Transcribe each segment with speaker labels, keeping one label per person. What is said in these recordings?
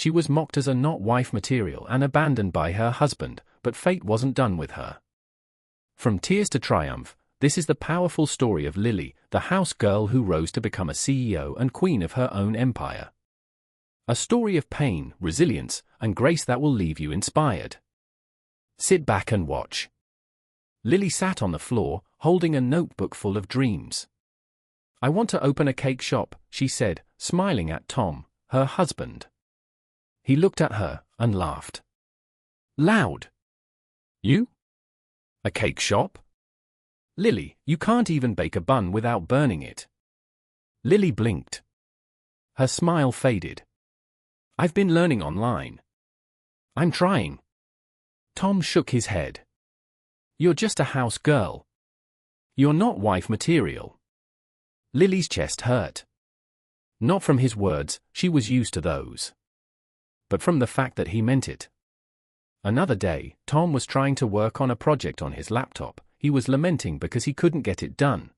Speaker 1: she was mocked as a not-wife material and abandoned by her husband, but fate wasn't done with her. From tears to triumph, this is the powerful story of Lily, the house girl who rose to become a CEO and queen of her own empire. A story of pain, resilience, and grace that will leave you inspired. Sit back and watch. Lily sat on the floor, holding a notebook full of dreams. "I want to open a cake shop," she said, smiling at Tom, her husband. He looked at her and laughed. Loud. "You? A cake shop? Lily, you can't even bake a bun without burning it." Lily blinked. Her smile faded. "I've been learning online. I'm trying." Tom shook his head. "You're just a house girl. You're not wife material." Lily's chest hurt. Not from his words, she was used to those. But from the fact that he meant it. Another day, Tom was trying to work on a project on his laptop. He was lamenting because he couldn't get it done.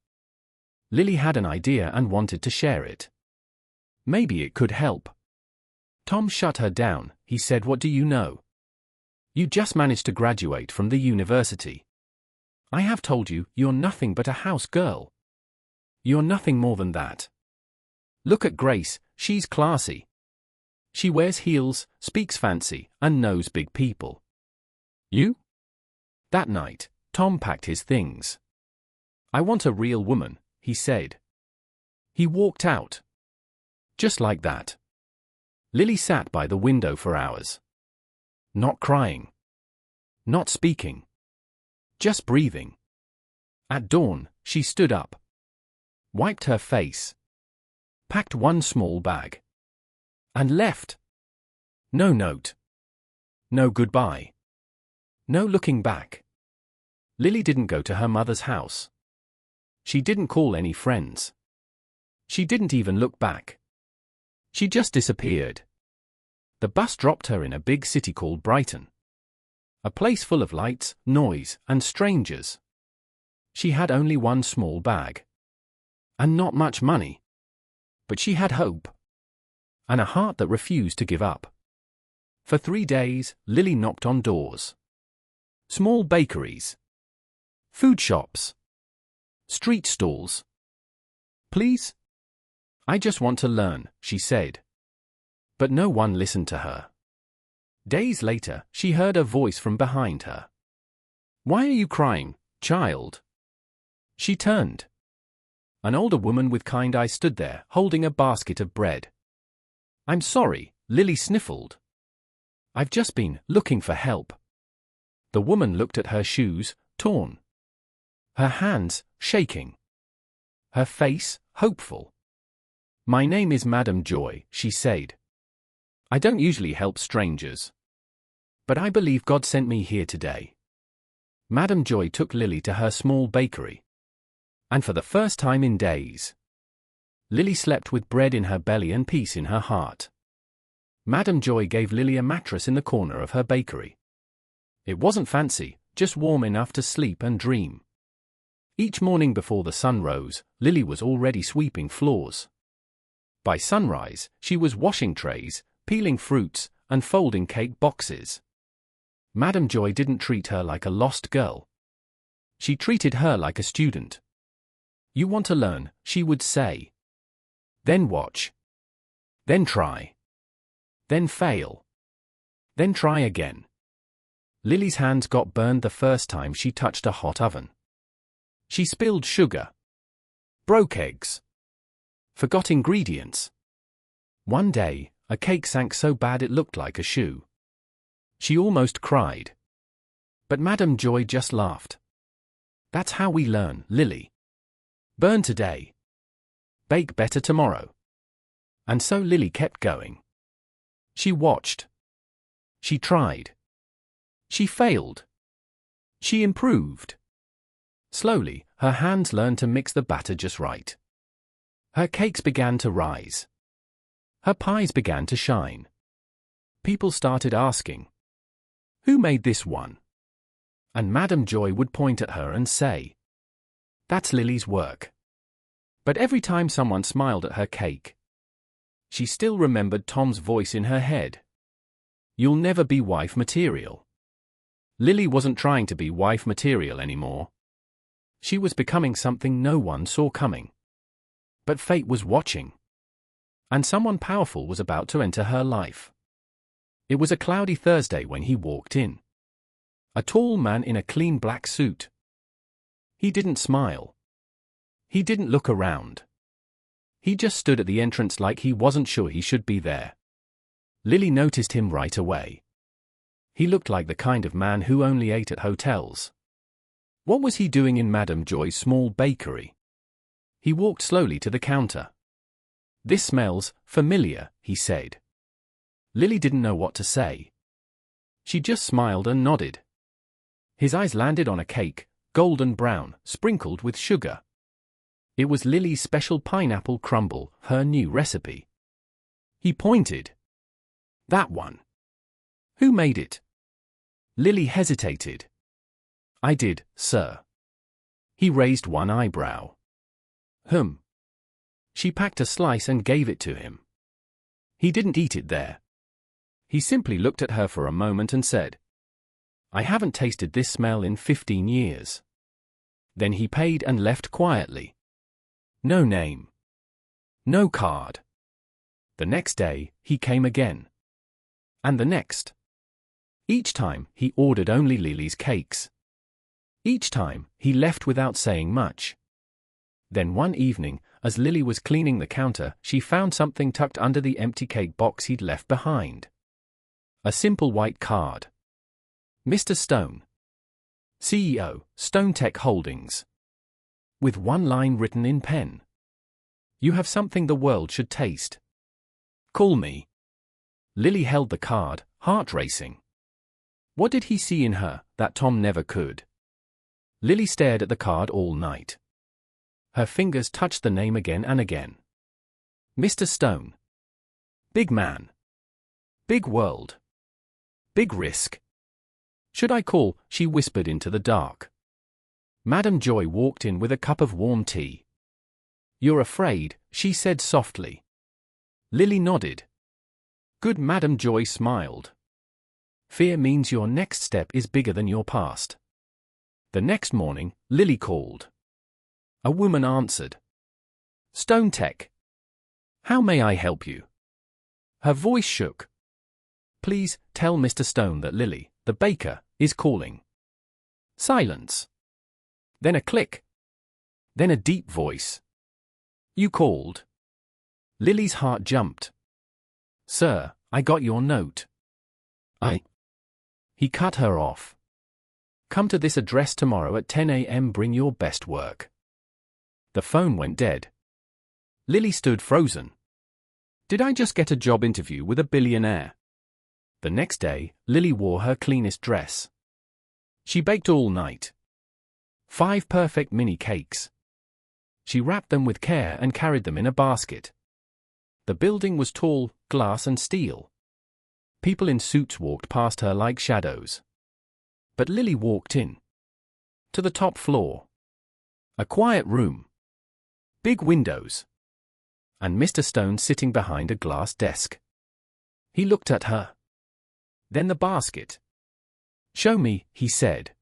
Speaker 1: Lily had an idea and wanted to share it. Maybe it could help. Tom shut her down. He said, "What do you know? You just managed to graduate from the university. I have told you, you're nothing but a house girl. You're nothing more than that. Look at Grace, she's classy. She wears heels, speaks fancy, and knows big people. You?" That night, Tom packed his things. "I want a real woman," he said. He walked out. Just like that. Lily sat by the window for hours. Not crying. Not speaking. Just breathing. At dawn, she stood up. Wiped her face. Packed one small bag. And left. No note. No goodbye. No looking back. Lily didn't go to her mother's house. She didn't call any friends. She didn't even look back. She just disappeared. The bus dropped her in a big city called Brighton. A place full of lights, noise, and strangers. She had only one small bag. And not much money. But she had hope. And a heart that refused to give up. For 3 days, Lily knocked on doors. Small bakeries. Food shops. Street stalls. "Please? I just want to learn," she said. But no one listened to her. Days later, she heard a voice from behind her. "Why are you crying, child?" She turned. An older woman with kind eyes stood there, holding a basket of bread. "I'm sorry," Lily sniffled. "I've just been looking for help." The woman looked at her shoes, torn. Her hands, shaking. Her face, hopeful. "My name is Madam Joy," she said. "I don't usually help strangers. But I believe God sent me here today." Madam Joy took Lily to her small bakery. And for the first time in days, Lily slept with bread in her belly and peace in her heart. Madam Joy gave Lily a mattress in the corner of her bakery. It wasn't fancy, just warm enough to sleep and dream. Each morning before the sun rose, Lily was already sweeping floors. By sunrise, she was washing trays, peeling fruits, and folding cake boxes. Madam Joy didn't treat her like a lost girl. She treated her like a student. "You want to learn," she would say. "Then watch. Then try. Then fail. Then try again." Lily's hands got burned the first time she touched a hot oven. She spilled sugar. Broke eggs. Forgot ingredients. One day, a cake sank so bad it looked like a shoe. She almost cried. But Madam Joy just laughed. "That's how we learn, Lily. Burn today. Bake better tomorrow." And so Lily kept going. She watched. She tried. She failed. She improved. Slowly, her hands learned to mix the batter just right. Her cakes began to rise. Her pies began to shine. People started asking, "Who made this one?" And Madam Joy would point at her and say, "That's Lily's work." But every time someone smiled at her cake, she still remembered Tom's voice in her head. You'll never be wife material. Lily wasn't trying to be wife material anymore. She was becoming something no one saw coming. But fate was watching. And someone powerful was about to enter her life. It was a cloudy Thursday when he walked in. A tall man in a clean black suit. He didn't smile. He didn't look around. He just stood at the entrance like he wasn't sure he should be there. Lily noticed him right away. He looked like the kind of man who only ate at hotels. What was he doing in Madame Joy's small bakery? He walked slowly to the counter. "This smells familiar," he said. Lily didn't know what to say. She just smiled and nodded. His eyes landed on a cake, golden brown, sprinkled with sugar. It was Lily's special pineapple crumble, her new recipe. He pointed. "That one. Who made it?" Lily hesitated. "I did, sir." He raised one eyebrow. She packed a slice and gave it to him. He didn't eat it there. He simply looked at her for a moment and said, "I haven't tasted this smell in 15 years. Then he paid and left quietly. No name. No card. The next day, he came again. And the next. Each time, he ordered only Lily's cakes. Each time, he left without saying much. Then one evening, as Lily was cleaning the counter, she found something tucked under the empty cake box he'd left behind. A simple white card. Mr. Stone. CEO, StoneTech Holdings. With one line written in pen. "You have something the world should taste. Call me." Lily held the card, heart racing. What did he see in her that Tom never could? Lily stared at the card all night. Her fingers touched the name again and again. Mr. Stone. Big man. Big world. Big risk. "Should I call?" she whispered into the dark. Madame Joy walked in with a cup of warm tea. "You're afraid," she said softly. Lily nodded. Good. Madame Joy smiled. "Fear means your next step is bigger than your past." The next morning, Lily called. A woman answered. "StoneTech. How may I help you?" Her voice shook. "Please, tell Mr. Stone that Lily, the baker, is calling." Silence. Then a click. Then a deep voice. "You called." Lily's heart jumped. "Sir, I got your note." He cut her off. "Come to this address tomorrow at 10 a.m. Bring your best work." The phone went dead. Lily stood frozen. Did I just get a job interview with a billionaire? The next day, Lily wore her cleanest dress. She baked all night. 5 perfect mini cakes. She wrapped them with care and carried them in a basket. The building was tall, glass and steel. People in suits walked past her like shadows. But Lily walked in. To the top floor. A quiet room. Big windows. And Mr. Stone sitting behind a glass desk. He looked at her. Then the basket. "Show me," he said.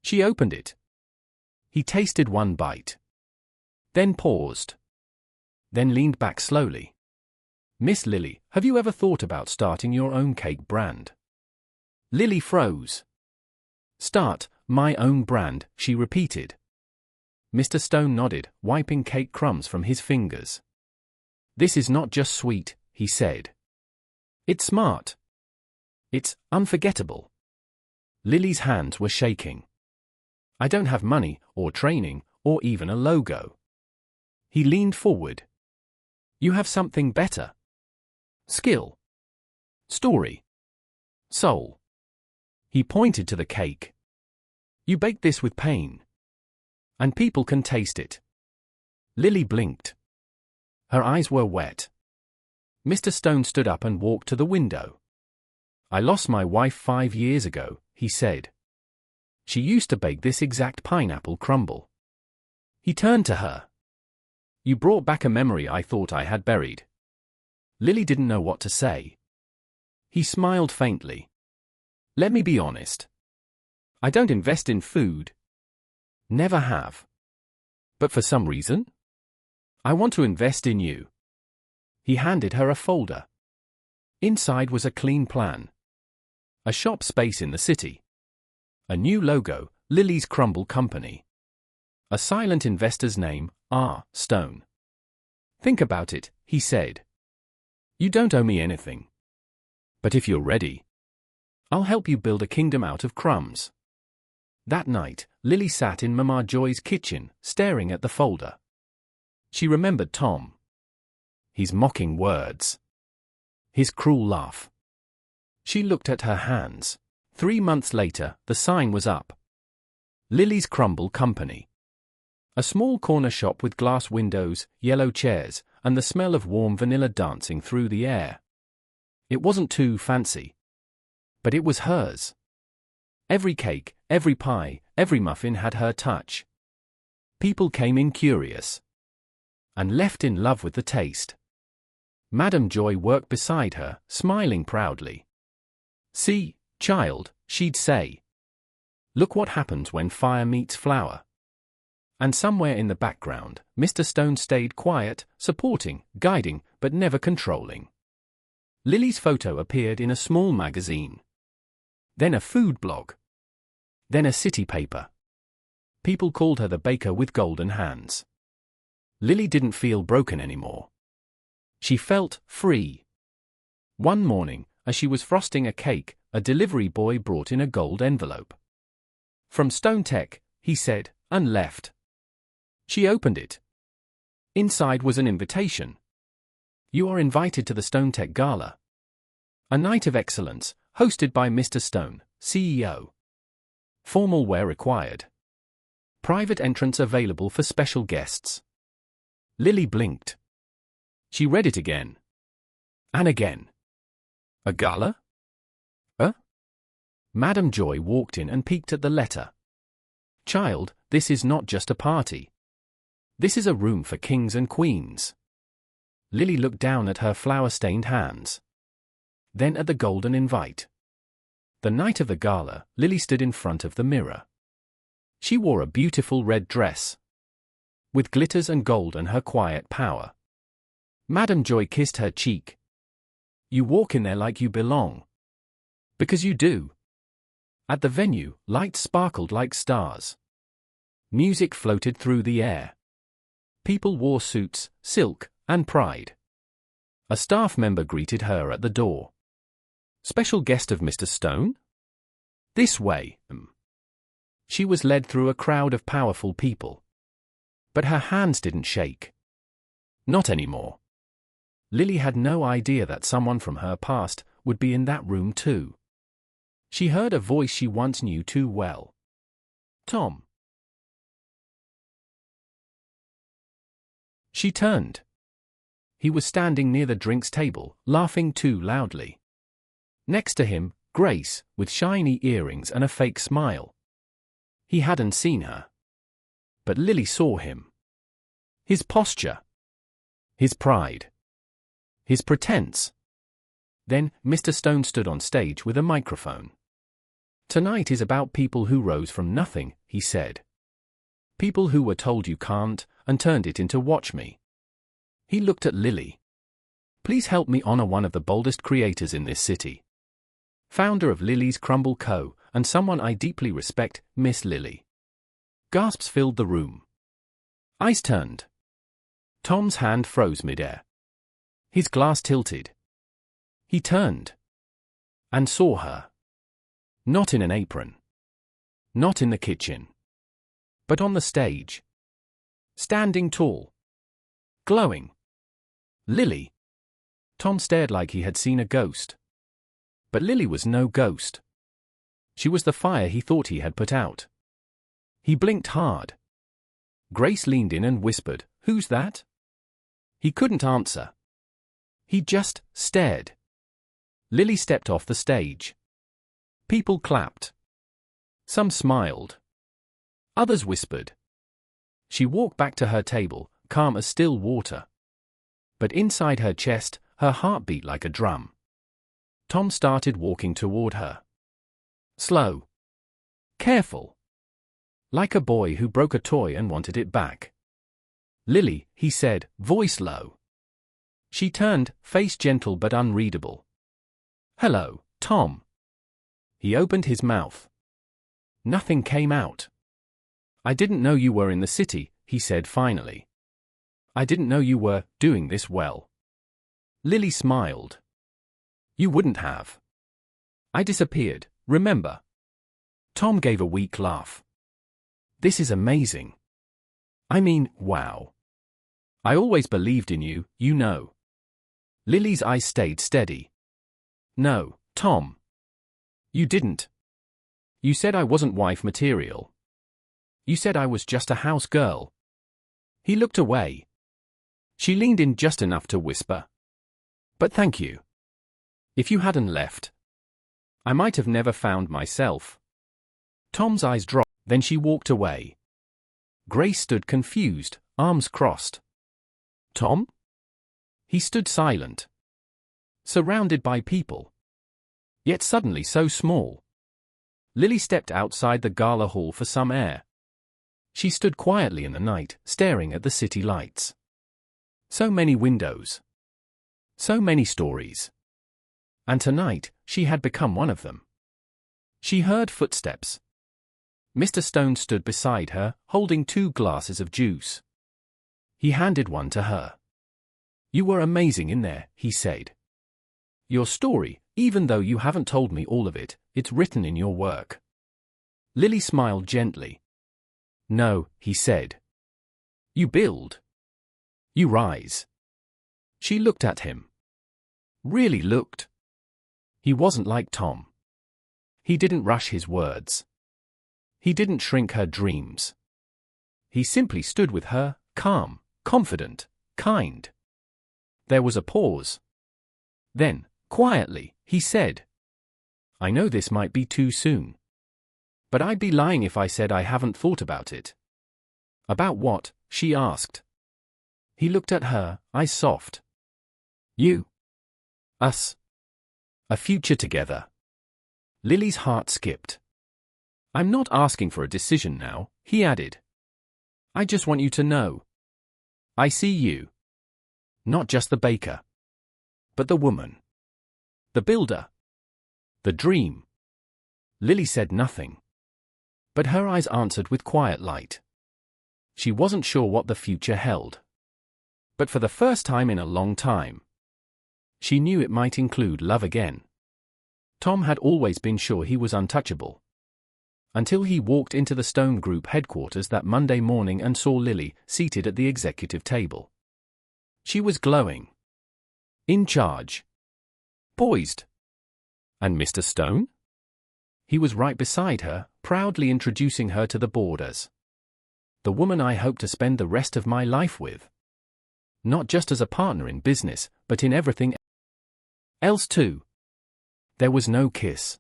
Speaker 1: She opened it. He tasted one bite. Then paused. Then leaned back slowly. "Miss Lily, have you ever thought about starting your own cake brand?" Lily froze. "Start my own brand," she repeated. Mr. Stone nodded, wiping cake crumbs from his fingers. "This is not just sweet," he said. "It's smart. It's unforgettable." Lily's hands were shaking. "I don't have money, or training, or even a logo." He leaned forward. "You have something better. Skill. Story. Soul." He pointed to the cake. "You baked this with pain. And people can taste it." Lily blinked. Her eyes were wet. Mr. Stone stood up and walked to the window. "I lost my wife 5 years ago," he said. "She used to bake this exact pineapple crumble." He turned to her. "You brought back a memory I thought I had buried." Lily didn't know what to say. He smiled faintly. Let me be honest. I don't invest in food. Never have. But for some reason, I want to invest in you. He handed her a folder. Inside was a clean plan. A shop space in the city. A new logo, Lily's Crumble Company. A silent investor's name, R. Stone. Think about it, he said. You don't owe me anything. But if you're ready, I'll help you build a kingdom out of crumbs. That night, Lily sat in Mama Joy's kitchen, staring at the folder. She remembered Tom. His mocking words. His cruel laugh. She looked at her hands. 3 months later, the sign was up. Lily's Crumble Company. A small corner shop with glass windows, yellow chairs, and the smell of warm vanilla dancing through the air. It wasn't too fancy. But it was hers. Every cake, every pie, every muffin had her touch. People came in curious. And left in love with the taste. Madame Joy worked beside her, smiling proudly. See, child, she'd say. Look what happens when fire meets flour. And somewhere in the background, Mr. Stone stayed quiet, supporting, guiding, but never controlling. Lily's photo appeared in a small magazine. Then a food blog. Then a city paper. People called her the baker with golden hands. Lily didn't feel broken anymore. She felt free. One morning, as she was frosting a cake, a delivery boy brought in a gold envelope. From Stone Tech, he said, and left. She opened it. Inside was an invitation. You are invited to the Stone Tech Gala. A night of excellence, hosted by Mr. Stone, CEO. Formal wear required. Private entrance available for special guests. Lily blinked. She read it again. And again. A gala? Madame Joy walked in and peeked at the letter. Child, this is not just a party. This is a room for kings and queens. Lily looked down at her flour-stained hands. Then at the golden invite. The night of the gala, Lily stood in front of the mirror. She wore a beautiful red dress. With glitters and gold and her quiet power. Madame Joy kissed her cheek. You walk in there like you belong. Because you do. At the venue, lights sparkled like stars. Music floated through the air. People wore suits, silk, and pride. A staff member greeted her at the door. Special guest of Mr. Stone? This way. She was led through a crowd of powerful people. But her hands didn't shake. Not anymore. Lily had no idea that someone from her past would be in that room too. She heard a voice she once knew too well. Tom. She turned. He was standing near the drinks table, laughing too loudly. Next to him, Grace, with shiny earrings and a fake smile. He hadn't seen her. But Lily saw him. His posture. His pride. His pretense. Then, Mr. Stone stood on stage with a microphone. Tonight is about people who rose from nothing, he said. People who were told you can't, and turned it into watch me. He looked at Lily. Please help me honor one of the boldest creators in this city. Founder of Lily's Crumble Co., and someone I deeply respect, Miss Lily. Gasps filled the room. Eyes turned. Tom's hand froze midair. His glass tilted. He turned. And saw her. Not in an apron. Not in the kitchen. But on the stage. Standing tall. Glowing. Lily. Tom stared like he had seen a ghost. But Lily was no ghost. She was the fire he thought he had put out. He blinked hard. Grace leaned in and whispered, "Who's that?" He couldn't answer. He just stared. Lily stepped off the stage. People clapped. Some smiled. Others whispered. She walked back to her table, calm as still water. But inside her chest, her heart beat like a drum. Tom started walking toward her. Slow. Careful. Like a boy who broke a toy and wanted it back. Lily, he said, voice low. She turned, face gentle but unreadable. Hello, Tom. He opened his mouth. Nothing came out. I didn't know you were in the city, he said finally. I didn't know you were doing this well. Lily smiled. You wouldn't have. I disappeared, remember? Tom gave a weak laugh. This is amazing. I mean, wow. I always believed in you, you know. Lily's eyes stayed steady. No, Tom. You didn't. You said I wasn't wife material. You said I was just a house girl. He looked away. She leaned in just enough to whisper. But thank you. If you hadn't left, I might have never found myself. Tom's eyes dropped, then she walked away. Grace stood confused, arms crossed. Tom? He stood silent. Surrounded by people. Yet suddenly so small. Lily stepped outside the gala hall for some air. She stood quietly in the night, staring at the city lights. So many windows. So many stories. And tonight, she had become one of them. She heard footsteps. Mr. Stone stood beside her, holding 2 glasses of juice. He handed one to her. You were amazing in there, he said. Your story, even though you haven't told me all of it, it's written in your work. Lily smiled gently. No, he said. You build. You rise. She looked at him. Really looked. He wasn't like Tom. He didn't rush his words. He didn't shrink her dreams. He simply stood with her, calm, confident, kind. There was a pause. Then, quietly, he said, I know this might be too soon. But I'd be lying if I said I haven't thought about it. About what? She asked. He looked at her, eyes soft. You. Us. A future together. Lily's heart skipped. I'm not asking for a decision now, he added. I just want you to know. I see you. Not just the baker. But the woman. The builder. The dream. Lily said nothing. But her eyes answered with quiet light. She wasn't sure what the future held. But for the first time in a long time, she knew it might include love again. Tom had always been sure he was untouchable. Until he walked into the Stone Group headquarters that Monday morning and saw Lily seated at the executive table. She was glowing. In charge. Poised. And Mr. Stone? He was right beside her, proudly introducing her to the board as the woman I hope to spend the rest of my life with. Not just as a partner in business, but in everything else too. There was no kiss.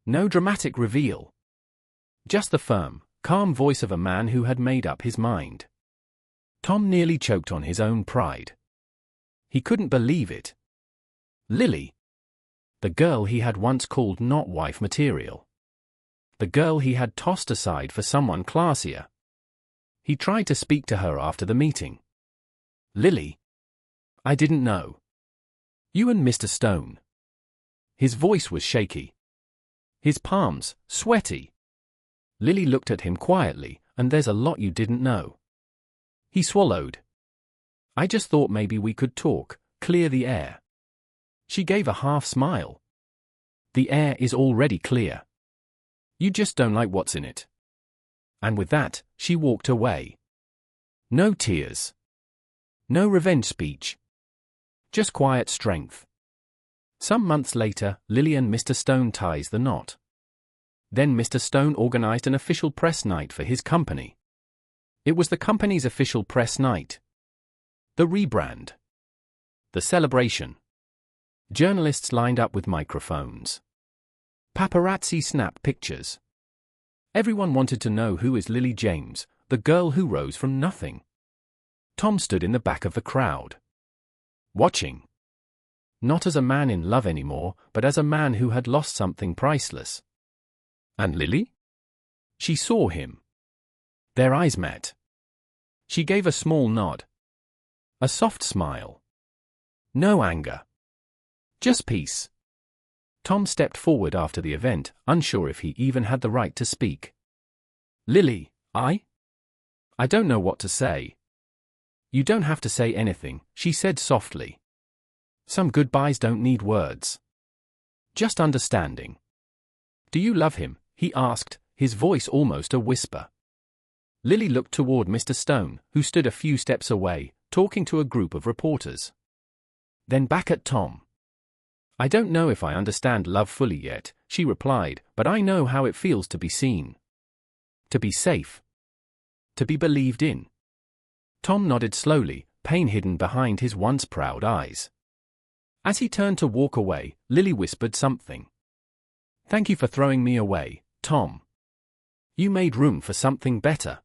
Speaker 1: No dramatic reveal. Just the firm, calm voice of a man who had made up his mind. Tom nearly choked on his own pride. He couldn't believe it. Lily. The girl he had once called not wife material. The girl he had tossed aside for someone classier. He tried to speak to her after the meeting. Lily. I didn't know. You and Mr. Stone. His voice was shaky. His palms, sweaty. Lily looked at him quietly, and there's a lot you didn't know. He swallowed. I just thought maybe we could talk, clear the air. She gave a half smile. The air is already clear. You just don't like what's in it. And with that, she walked away. No tears. No revenge speech. Just quiet strength. Some months later, Lily and Mr. Stone ties the knot. Then Mr. Stone organized an official press night for his company. It was the company's official press night. The rebrand. The celebration. Journalists lined up with microphones. Paparazzi snapped pictures. Everyone wanted to know who is Lily James, the girl who rose from nothing. Tom stood in the back of the crowd. Watching. Not as a man in love anymore, but as a man who had lost something priceless. And Lily? She saw him. Their eyes met. She gave a small nod. A soft smile. No anger. Just peace. Tom stepped forward after the event, unsure if he even had the right to speak. Lily, I don't know what to say. You don't have to say anything, she said softly. Some goodbyes don't need words. Just understanding. Do you love him? He asked, his voice almost a whisper. Lily looked toward Mr. Stone, who stood a few steps away, talking to a group of reporters. Then back at Tom. I don't know if I understand love fully yet, she replied, but I know how it feels to be seen. To be safe. To be believed in. Tom nodded slowly, pain hidden behind his once proud eyes. As he turned to walk away, Lily whispered something. Thank you for throwing me away, Tom. You made room for something better.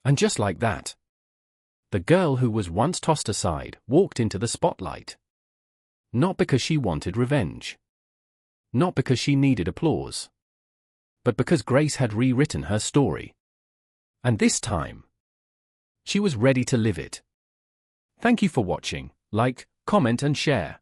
Speaker 1: And just like that, the girl who was once tossed aside walked into the spotlight. Not because she wanted revenge. Not because she needed applause. But because Grace had rewritten her story. And this time, she was ready to live it. Thank you for watching. Like, comment and share.